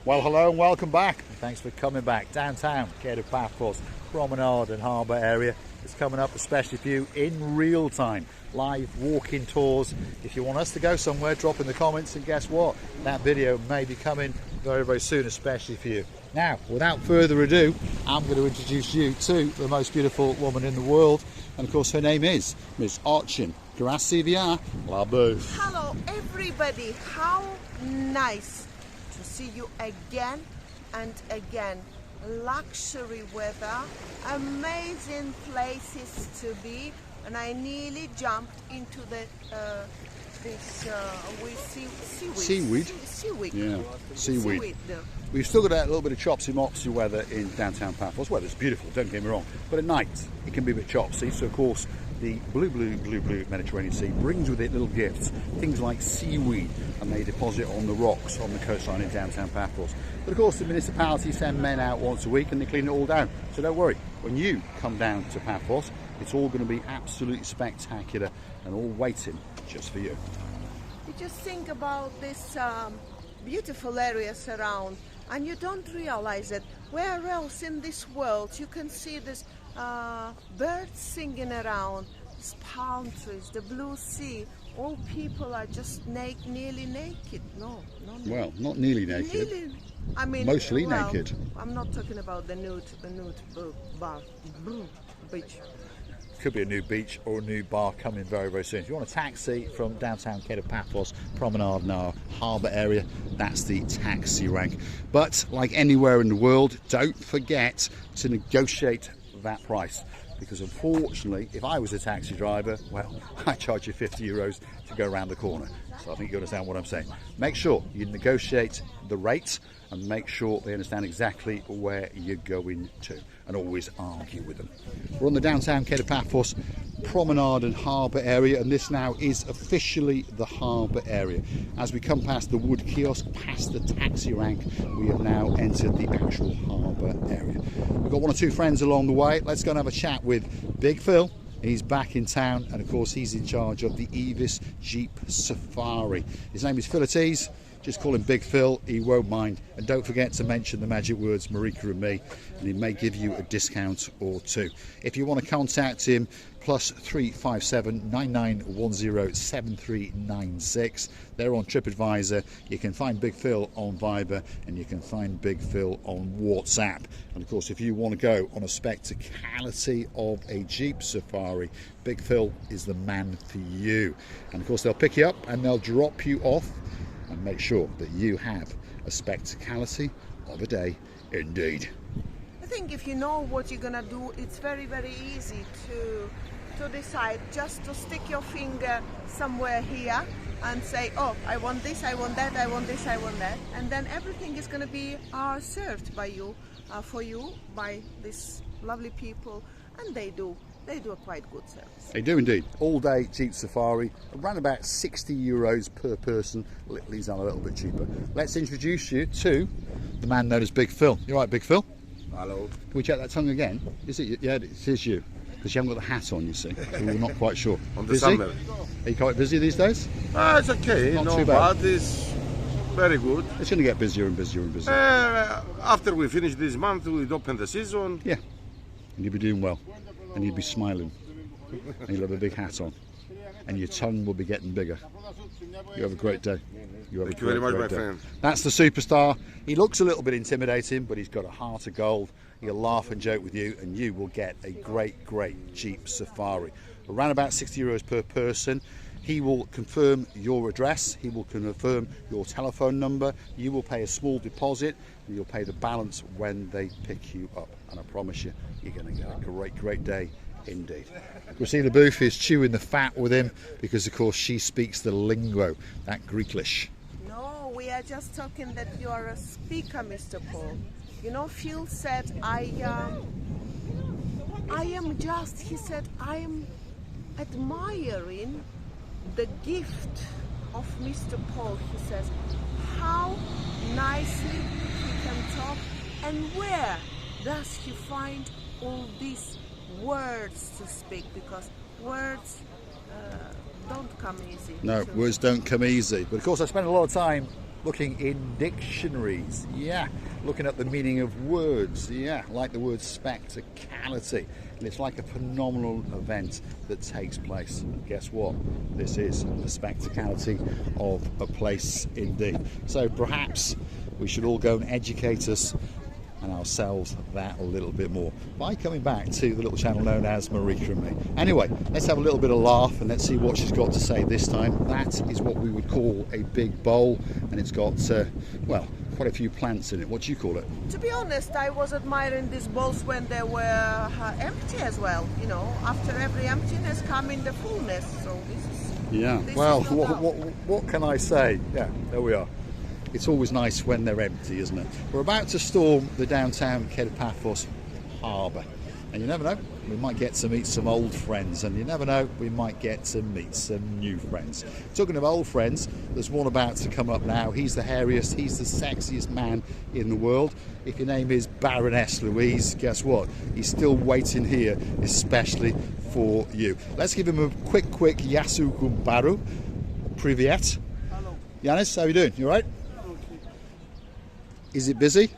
Well, hello and welcome back. Thanks for coming back. Downtown Kato Paphos Promenade and Harbour area is coming up especially for you in real time. Live walking tours. If you want us to go somewhere, drop in the comments, and guess what? That video may be coming very, very soon, especially for you. Now, without further ado, I'm going to introduce you to the most beautiful woman in the world, and of course her name is Miss Archin. Grazie via la bouffe. Hello everybody, how nice to see you again and again. Luxury weather, amazing places to be, and I nearly jumped into the seaweed. Yeah, seaweed. We've still got a little bit of chopsy-mopsy weather in downtown Paphos. Weather's beautiful, don't get me wrong, but at night it can be a bit chopsy. So of course the blue Mediterranean Sea brings with it little gifts, things like seaweed, and they deposit on the rocks on the coastline in downtown Paphos. But of course the municipality send men out once a week and they clean it all down. So don't worry, when you come down to Paphos, it's all going to be absolutely spectacular and all waiting just for you. You just think about this beautiful areas around, and you don't realize that where else in this world you can see this birds singing around, these palm trees, the blue sea. All people are just nearly naked. No, well, not nearly naked. I mean, mostly naked. I'm not talking about the nude beach. Could be a new beach or a new bar coming very, very soon. If you want a taxi from downtown Kato Paphos Promenade and our harbour area, that's the taxi rank. But like anywhere in the world, don't forget to negotiate that price, because unfortunately if I was a taxi driver, well, I charge you €50 to go around the corner. So I think you understand what I'm saying. Make sure you negotiate the rate and make sure they understand exactly where you're going to, and always argue with them. We're on the downtown Kato Paphos Promenade and Harbour area, and this now is officially the harbour area. As we come past the wood kiosk, past the taxi rank, we have now entered the actual harbour area. We've got one or two friends along the way. Let's go and have a chat with Big Phil. He's back in town, and of course he's in charge of the Evis Jeep Safari. His name is Philates. Just call him Big Phil, he won't mind. And don't forget to mention the magic words Marika and me, and he may give you a discount or two. If you want to contact him, +357 9910 7396. They're on TripAdvisor. You can find Big Phil on Viber, and you can find Big Phil on WhatsApp. And of course, if you want to go on a spectacality of a Jeep Safari, Big Phil is the man for you. And of course, they'll pick you up and they'll drop you off, and make sure that you have a spectacality of a day indeed. I think if you know what you're gonna do, it's very, very easy to decide. Just to stick your finger somewhere here and say, oh, I want this, I want that, I want this, I want that, and then everything is gonna be served by you, for you, by these lovely people, and they do a quite good service. They do indeed. All day Jeep Safari, around about €60 per person. These are a little bit cheaper. Let's introduce you to the man known as Big Phil. You all right, Big Phil? Hello. Can we check that tongue again? Is it? Yeah, it is you. Because you haven't got the hat on, you see. So we're not quite sure. On the busy? summer. Are you quite busy these days? It's okay. Not no too bad. bad. It's very good. It's going to get busier and busier and busier. After we finish this month, we'll open the season. Yeah. And you'll be doing well. And you'll be smiling. And you'll have a big hat on. And your tongue will be getting bigger. You have a great day. Thank you very much, my friend. That's the superstar. He looks a little bit intimidating, but he's got a heart of gold. He'll laugh and joke with you, and you will get a great, great Jeep Safari. Around about €60 per person. He will confirm your address, he will confirm your telephone number, you will pay a small deposit, and you'll pay the balance when they pick you up. And I promise you, you're going to get a great, great day indeed. Christina Booth is chewing the fat with him because, of course, she speaks the lingo, that Greeklish. No, we are just talking that you are a speaker, Mr. Paul. You know, Phil said, he said, I am admiring the gift of Mr. Paul. He says, how nicely he can talk, and where does he find all these words to speak, because words don't come easy. No, words don't come easy. But of course I spend a lot of time looking in dictionaries, yeah, looking at the meaning of words, yeah, like the word spectacality. And it's like a phenomenal event that takes place. And guess what? This is the spectacality of a place indeed. So perhaps we should all go and educate us and ourselves that a little bit more by coming back to the little channel known as Marika and me. Anyway, let's have a little bit of laugh and let's see what she's got to say this time. That is what we would call a big bowl, and it's got, well, quite a few plants in it. What do you call it? To be honest, I was admiring these bowls when they were empty as well. You know, after every emptiness come in the fullness. So this is, yeah. This well, is no doubt. what can I say? Yeah, there we are. It's always nice when they're empty, isn't it? We're about to storm the downtown Kato Paphos Harbour, and you never know, we might get to meet some old friends, and you never know, we might get to meet some new friends. Talking of old friends, there's one about to come up now. He's the hairiest, he's the sexiest man in the world. If your name is Baroness Louise, guess what? He's still waiting here, especially for you. Let's give him a quick Yasu Gumbaru. Privyet. Hello. Yanis, how are you doing? You all right? Is it busy?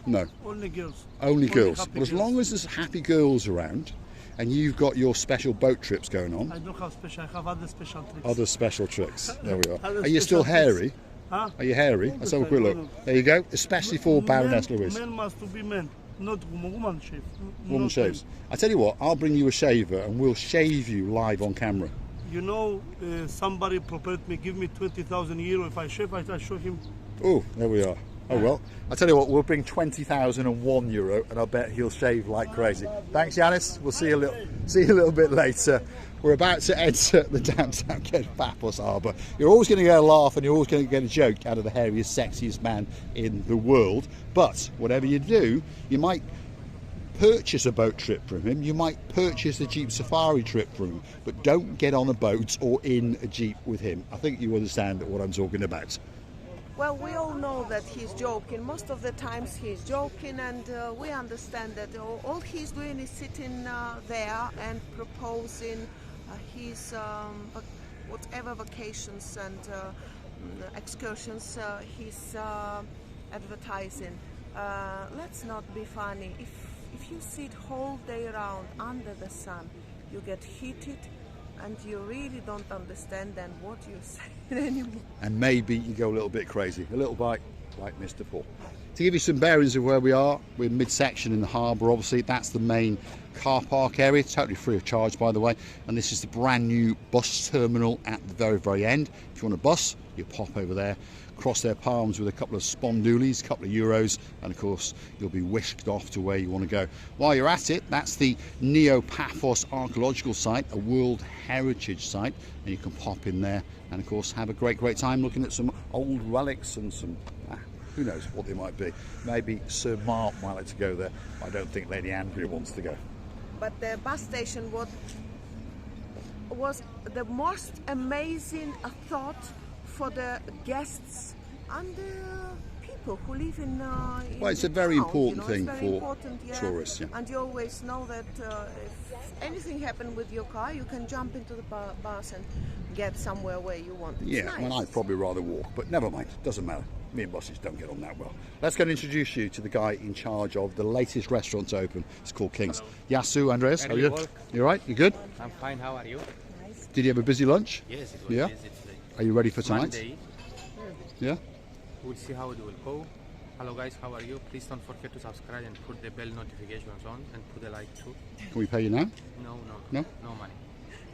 No. Only girls. Only girls. happy Well, as girls. long as there's happy girls around and you've got your special boat trips going on, I don't have special. I have other special tricks. other special tricks. There we are. Other Are you still special tricks. hairy? Huh? Are you hairy? Let's have a quick No, look. no. There you go. Especially for Baroness Louise. Men must to be men, not woman shave. Woman not shaves. I tell you what, I'll bring you a shaver and we'll shave you live on camera. You know, somebody prepared me, give me 20,000 euro if I shave. I show him. Oh, there we are. Oh well, I tell you what, we'll bring 20,001 euro, and I bet he'll shave like crazy. Thanks, Yanis. We'll see you a little bit later. We're about to enter the downtown Kato Paphos Harbour. You're always going to get a laugh, and you're always going to get a joke out of the hairiest, sexiest man in the world. But whatever you do, you might purchase a boat trip from him. You might purchase a Jeep safari trip from him, but don't get on a boat or in a Jeep with him. I think you understand what I'm talking about. Well, we all know that he's joking. Most of the times he's joking, and we understand that all he's doing is sitting there and proposing his whatever vacations and excursions he's advertising. Let's not be funny. If you sit whole day around under the sun, you get heated, and you really don't understand then what you're saying anymore. And maybe you go a little bit crazy, a little bit like Mr. Paul. To give you some bearings of where we are, we're mid-section in the harbour, obviously. That's the main car park area, totally free of charge, by the way. And this is the brand new bus terminal at the very end. If you want a bus, you pop over there, cross their palms with a couple of spondoolies, a couple of euros, and of course you'll be whisked off to where you want to go. While you're at it, that's the Paphos archaeological site, a World Heritage site, and you can pop in there and of course have a great time looking at some old relics and some who knows what they might be. Maybe Sir Mark might like to go there. I don't think Lady Andrea wants to go. But the bus station was the most amazing thought for the guests and the people who live in Well, it's the a very town, important you know, thing it's very for important, yeah. tourists, yeah. And you always know that if anything happened with your car, you can jump into the bus and get somewhere where you want. It's Yeah, nice. well, I'd probably rather walk, but never mind, doesn't matter. Me and buses don't get on that well. Let's go and introduce you to the guy in charge of the latest restaurant to open. It's called King's. Yasu, Andreas, how are you? You all right? You good? I'm fine, how are you? Did you have a busy lunch? Yes, it was Yeah? busy today. Are you ready for tonight? Monday, Yeah? we'll see how it will go. Hello guys, how are you? Please don't forget to subscribe and put the bell notifications on and put a like too. Can we pay you now? No No? money.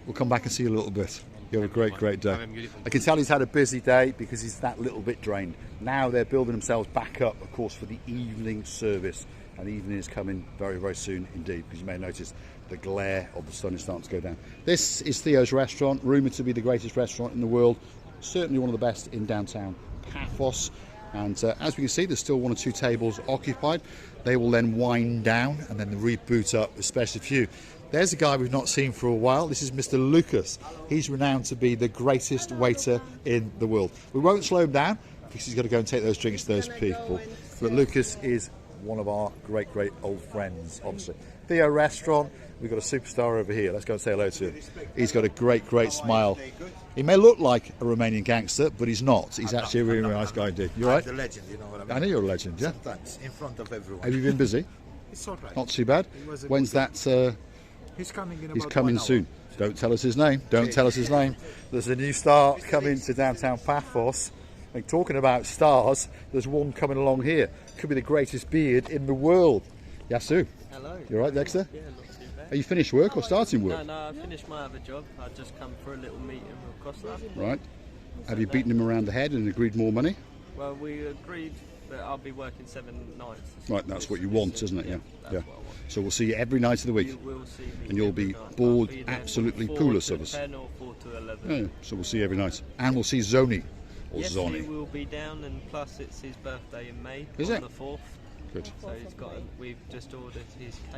We'll come back and see you a little bit. You have a great day. Have a beautiful I can tell he's had a busy day because he's that little bit drained. Now they're building themselves back up, of course, for the evening service. And the evening is coming very soon indeed, because you may notice the glare of the sun is starting to go down. This is Theo's restaurant, rumoured to be the greatest restaurant in the world. Certainly one of the best in downtown Paphos. And as we can see, there's still one or two tables occupied. They will then wind down and then reboot up, especially for you. There's a guy we've not seen for a while. This is Mr. Lucas. He's renowned to be the greatest waiter in the world. We won't slow him down because he's got to go and take those drinks to those people. But Lucas is one of our great old friends, obviously. Theo Restaurant, we've got a superstar over here. Let's go and say hello to him. He's got a great smile. He may look like a Romanian gangster, but he's not. He's actually a really nice guy indeed. You right? The legend, you know what I mean? I know you're a legend, yeah. Sometimes, in front of everyone. Have you been busy? It's all right. Not too bad. When's that? He's coming in about He's coming 1 hour. soon. Don't tell us his name. Don't tell us his name. There's a new star coming to downtown Paphos. And talking about stars, there's one coming along here. Could be the greatest beard in the world. Yasu. Hello. You all right, Dexter? Yeah, not too bad. Are you finished work or starting work? No, I finished my other job. I just come for a little meeting with Costa. Right. Have you beaten him around the head and agreed more money? Well, we agreed that I'll be working 7 nights. Right, that's what you want, isn't it? Yeah. That's what I want. So we'll see you every night of the week. You will see me. And you'll every be night. bored I'll be there absolutely from 4 clueless to of us. 10 or 4 to 11. Yeah, so we'll see you every night. And we'll see Zoni. Or Yes, Zoni. he will be down, and plus it's his birthday in May. Is on it? the 4th. Good. So we've just ordered his cake.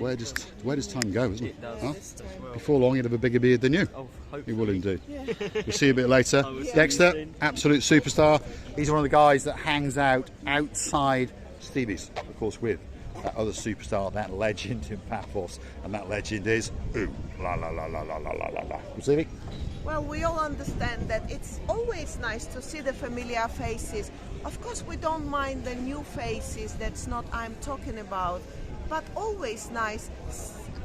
Where does time go, isn't it? It does. Huh? As well. Before long, he'll have a bigger beard than you. Oh, He hopefully. will indeed. We'll see you a bit later. I will see you Dexter, soon. absolute superstar. He's one of the guys that hangs out outside Stevie's, of course, with that other superstar, that legend in Paphos, and that legend is ooh la la la la la la la la la. Stevie? Well, we all understand that it's always nice to see the familiar faces. Of course, we don't mind the new faces, that's not I'm talking about, but always nice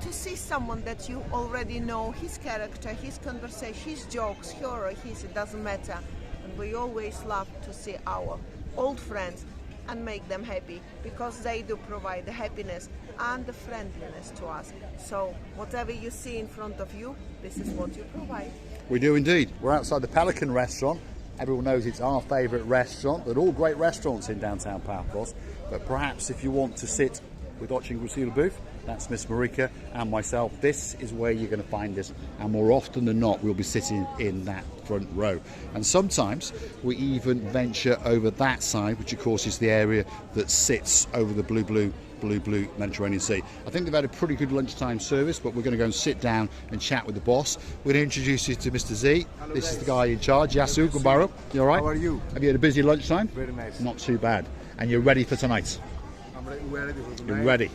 to see someone that you already know, his character, his conversation, his jokes, her or his, it doesn't matter. And we always love to see our old friends and make them happy, because they do provide the happiness and the friendliness to us. So whatever you see in front of you, this is what you provide. We do indeed. We're outside the Pelican restaurant. Everyone knows it's our favourite restaurant. They're all great restaurants in downtown Paphos, but perhaps if you want to sit with watching Lucille booth, that's Miss Marika and myself, this is where you're going to find us, and more often than not we'll be sitting in that front row, and sometimes we even venture over that side, which of course is the area that sits over the blue Mediterranean Sea. I think they've had a pretty good lunchtime service, but we're going to go and sit down and chat with the boss. We're going to introduce you to Mr. Z. This is the guy in charge, Yasu Gumbaro. You all right? How are you? Have you had a busy lunchtime? Very nice. Not too bad. And you're ready for tonight? We're ready for tonight. You're ready?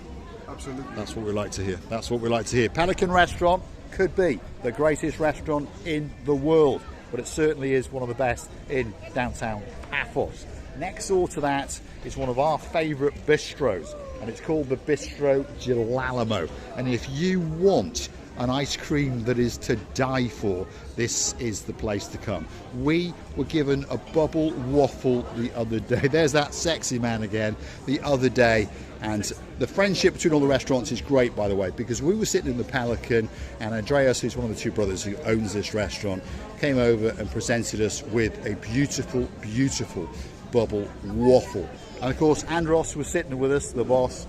Absolutely. That's what we like to hear. That's what we like to hear. Pelican Restaurant could be the greatest restaurant in the world, but it certainly is one of the best in downtown Paphos. Next door to that is one of our favourite bistros, and it's called the Bistro Girolamo. And if you want an ice cream that is to die for, this is the place to come. We were given a bubble waffle the other day. There's that sexy man again the other day. And the friendship between all the restaurants is great, by the way, because we were sitting in the Pelican, and Andreas, who's one of the two brothers who owns this restaurant, came over and presented us with a beautiful bubble waffle. And of course Andros was sitting with us, the boss,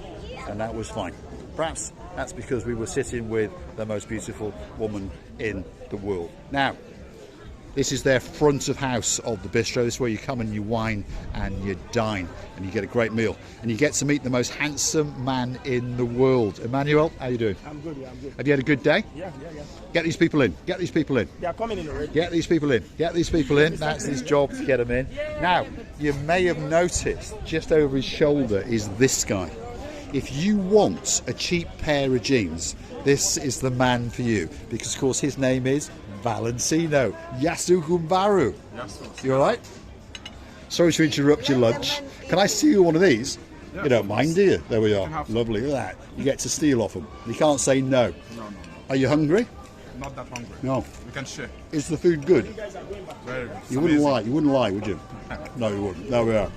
and that was fine. Perhaps that's because we were sitting with the most beautiful woman in the world. Now, this is their front of house of the bistro. This is where you come and you wine and you dine and you get a great meal, and you get to meet the most handsome man in the world. Emmanuel, how you doing? I'm good, yeah, I'm good. Have you had a good day? Yeah. Get these people in. Get these people in. They are coming in already. Get these people in. Get these people in. That's his job, to get them in. Now, you may have noticed just over his shoulder is this guy. If you want a cheap pair of jeans, this is the man for you, because of course his name is Valentino Yasu Gumbaru. You all right? Sorry to interrupt your lunch. Can I steal one of these? You don't mind, do you? There we are. Lovely. Look at that. You get to steal off them. You can't say no. No. Are you hungry? Not that hungry. No. We can share. Is the food good? Very good. You wouldn't lie. You wouldn't lie, would you? No, you wouldn't. There we are.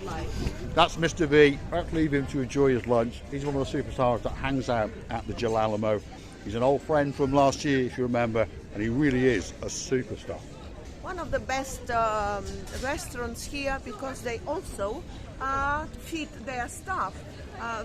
That's Mr. V. Let's leave him to enjoy his lunch. He's one of the superstars that hangs out at the Girolamo. He's an old friend from last year, if you remember, and he really is a superstar. One of the best restaurants here, because they also feed their staff.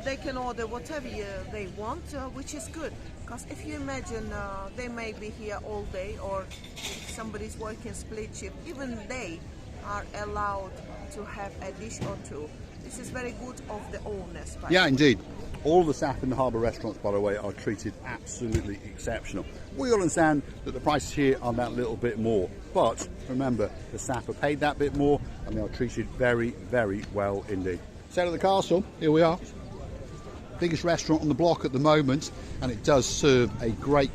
They can order whatever they want, which is good. Because if you imagine they may be here all day, or if somebody's working split shift, even they are allowed to have a dish or two. This is very good of the owners. Yeah, indeed. All the staff in the Harbour restaurants, by the way, are treated absolutely exceptional. We all understand that the prices here are that little bit more, but remember, the staff are paid that bit more and they are treated very, very well indeed. Sale of the castle, here we are. biggest restaurant on the block at the moment, and it does serve a great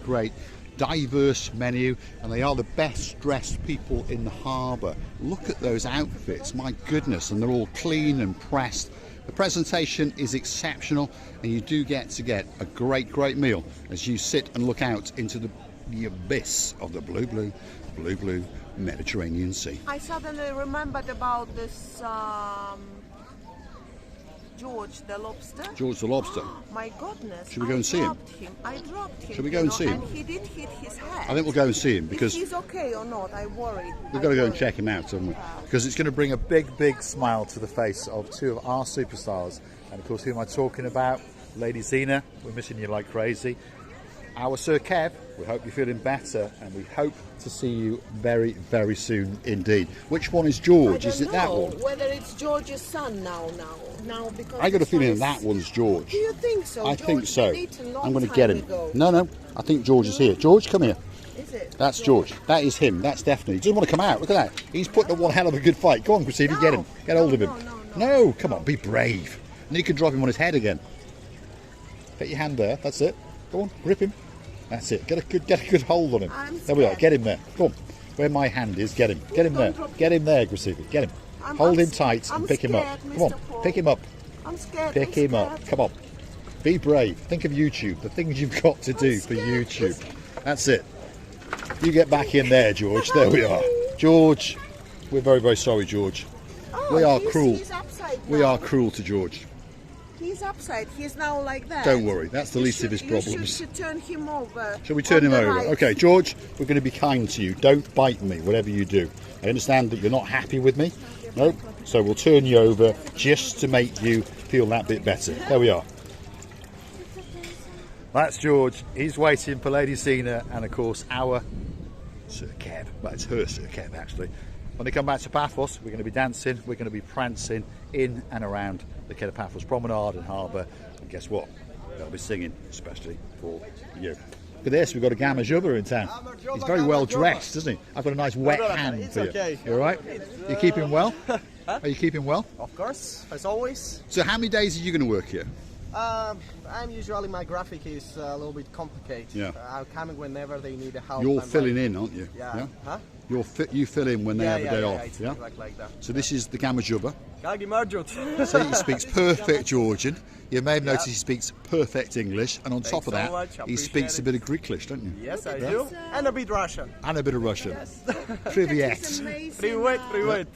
diverse menu, and they are the best dressed people in the harbour. Look at those outfits, my goodness, and they're all clean and pressed. The presentation is exceptional, and you do get to get a great meal as you sit and look out into the abyss of the blue Mediterranean Sea. I suddenly remembered about this George the lobster. George the lobster. My goodness. Should we go and see him? I dropped him. Should we go and see him? And he did hit his head. I think we'll go and see him because if he's okay or not, I worried. we've got to go and check him out, haven't we? Because it's going to bring a big smile to the face of two of our superstars. And of course, who am I talking about? Lady Zena, we're missing you like crazy. Our Sir Kev, we hope you're feeling better, and we hope to see you very soon indeed. Which one is George? Is it that one? Whether it's George's son now because I got a feeling that one's George. Do you think so? I think so. I'm going to to get him. No, I think George is here. George, come here. Is it? That's George. That is him. That's definitely. He doesn't want to come out. Look at that. He's putting up one hell of a good fight. Go on, Chrissy, get him. Get hold of him. No, come on, be brave. And you can drop him on his head again. Get your hand there. That's it. Go on, grip him. That's it. Get a good hold on him. There we are. Get him there. Go on. Where my hand is, get him. Get him there. Get him there, Gracievi. Get him. Hold him tight and pick him up. Come on, pick him up. I'm scared. Pick him up. Come on. Be brave. Think of YouTube. The things you've got to do for YouTube. That's it. You get back in there, George. There we are. George, we're very sorry, George. We are cruel. We are cruel to George. He's upside. He's now like that. Don't worry. That's the least of his problems. You should turn him over. Shall we turn him over? Right. Okay, George, we're going to be kind to you. Don't bite me, whatever you do. I understand that you're not happy with me. No? So we'll turn you over just to make you feel that bit better. There we are. That's George. He's waiting for Lady Zena and, of course, our Sir Kev. Well, it's her Sir Kev, actually. When they come back to Paphos, we're going to be dancing, we're going to be prancing in and around the Kato Paphos Promenade and Harbour. And guess what? They'll be singing, especially for you. Look at this, we've got a Gamma Jubba in town. He's very well dressed, isn't he? I've got a nice wet hand for you. You all right? You keeping well? Are you keeping well? Of course, as always. So how many days are you going to work here? I'm usually, my graphic is a little bit complicated. Yeah. I'm coming whenever they need a help. You're filling in, aren't you? Yeah. Huh? You fill in when they have a day off, it's yeah? like that. So this is the Gamma Jubba. So So he speaks perfect Georgian. You may have noticed he speaks perfect English, and on top of that, he speaks a bit of Greeklish, don't you? Yes, I do. And a bit Russian. And a bit of Russian. Privyet. Привет.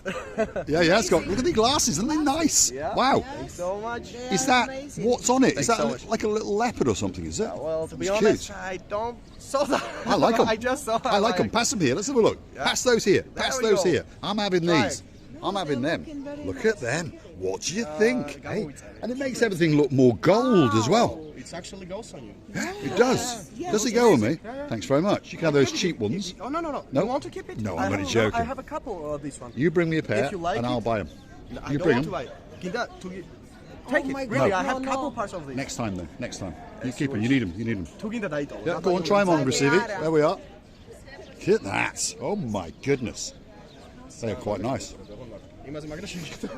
Yeah, it's got, look at the glasses, aren't they nice? Yeah. Wow. Thanks so much. Is that, what's on it? Is Thanks that so much. like a little leopard or something, is it? Well, to be It's honest, cute. I don't saw that. I like them. I just saw. I like them. Pass them here. Let's have a look. Yeah. Pass those here. Pass we those go. here. I'm having Try. these. I'm having them. Look at them. What do you Uh, think? go Hey? with it. And it makes everything look more gold as well. It actually goes on you. Yeah, it does. Does it go on me? Thanks very much. You can have those cheap ones. Oh no. No? You want to keep it? No, I I'm only have- joking. I have a couple of this one. You bring me a pair If you like and I'll it. buy them. I You don't bring want to them. buy. Can that to take my it? Really, God. I have a No, couple no. parts of this. Next time then. Next time. You Yes, keep them. you You need them. You need them. Two guindadito. Yeah, go on. Try them on, Gracievi. There we are. Look at that. Oh my goodness. They are quite nice.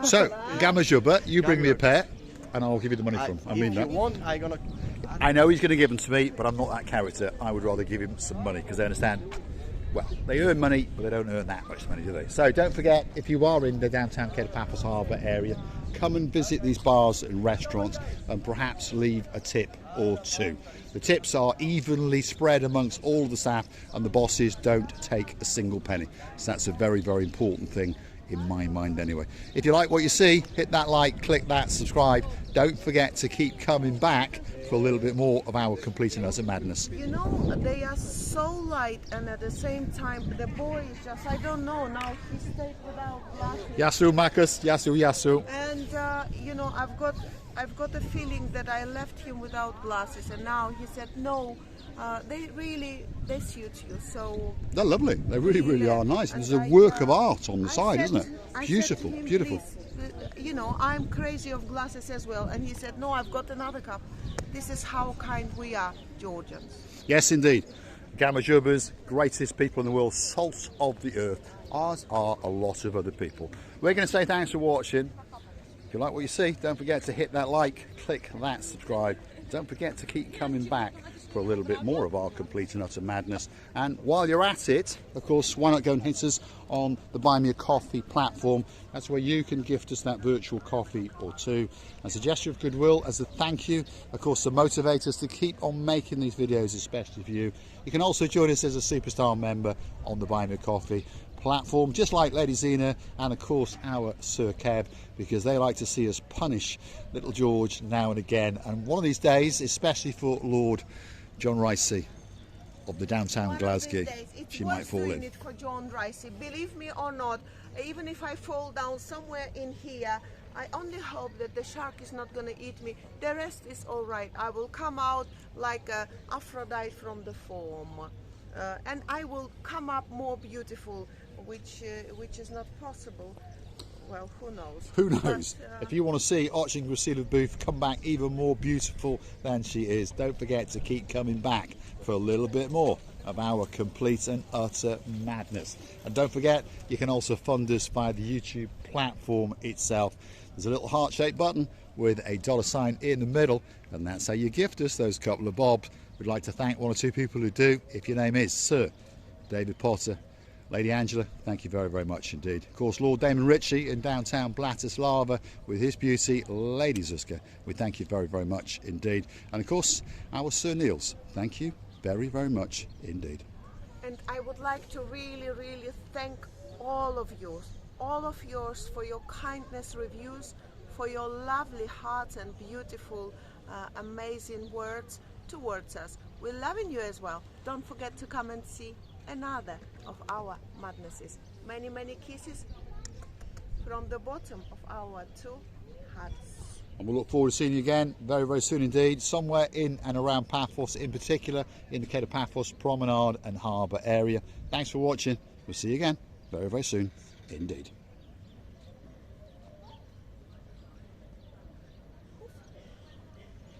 So, Gamma Jubba, you bring me a pair and I'll give you the money for them. I mean if that. you want, I'm gonna. I know he's going to give them to me, but I'm not that character. I would rather give him some money because they understand. Well, they earn money, but they don't earn that much money, do they? So don't forget, if you are in the downtown Kato Paphos Harbour area, come and visit these bars and restaurants and perhaps leave a tip or two. The tips are evenly spread amongst all the staff and the bosses don't take a single penny. So that's a very important thing in my mind anyway. If you like what you see, hit that like, click that, subscribe. Don't forget to keep coming back for a little bit more of our Complete and Utter madness. You know, they are so light, and at the same time, the boy is just, I don't know, now he stayed without glasses. Yasu Marcus, Yasu. And, you know, I've got a feeling that I left him without glasses, and now he said, no, they suit you, so... They're lovely. They really are nice. There's a work of art on the side, isn't it? Beautiful, beautiful. You know, I'm crazy of glasses as well. And he said, no, I've got another cup. This is how kind we are, Georgians. Yes, indeed. Gamma Jubbas, greatest people in the world, salt of the earth. Ours are a lot of other people. We're going to say thanks for watching. If you like what you see, don't forget to hit that like, click that subscribe. Don't forget to keep coming back for a little bit more of our complete and utter madness. And while you're at it, of course, why not go and hit us on the Buy Me a Coffee platform. That's where you can gift us that virtual coffee or two as a gesture of goodwill, as a thank you, of course, to motivate us to keep on making these videos, especially for you. You can also join us as a superstar member on the Buy Me a Coffee platform, just like Lady Zena and of course our Sir Kev, because they like to see us punish little George now and again. And one of these days, especially for Lord John Ricey of the downtown Glasgow, she might fall in. It for John Ricey. Believe me or not, even if I fall down somewhere in here, I only hope that the shark is not going to eat me. The rest is all right. I will come out like Aphrodite from the foam, and I will come up more beautiful, which is not possible. Well, who knows? Who knows? But, if you want to see Archie Gracila Booth come back even more beautiful than she is, don't forget to keep coming back for a little bit more of our complete and utter madness. And don't forget, you can also fund us via the YouTube platform itself. There's a little heart-shaped button with a $sign in the middle, and that's how you gift us those couple of bobs. We'd like to thank one or two people who do. If your name is Sir David Potter, Lady Angela, thank you very, very much indeed. Of course, Lord Damon Ritchie in downtown Bratislava with his beauty, Lady Zuzka, we thank you very, very much indeed. And of course, our Sir Niels, thank you very, very much indeed. And I would like to really, really thank all of yours for your kindness reviews, for your lovely hearts and beautiful, amazing words towards us. We're loving you as well. Don't forget to come and see another of our madnesses. Many, many kisses from the bottom of our two hearts. And we'll look forward to seeing you again very, very soon indeed, somewhere in and around Paphos, in particular in the Kato Paphos Promenade and Harbour area. Thanks for watching. We'll see you again very, very soon indeed.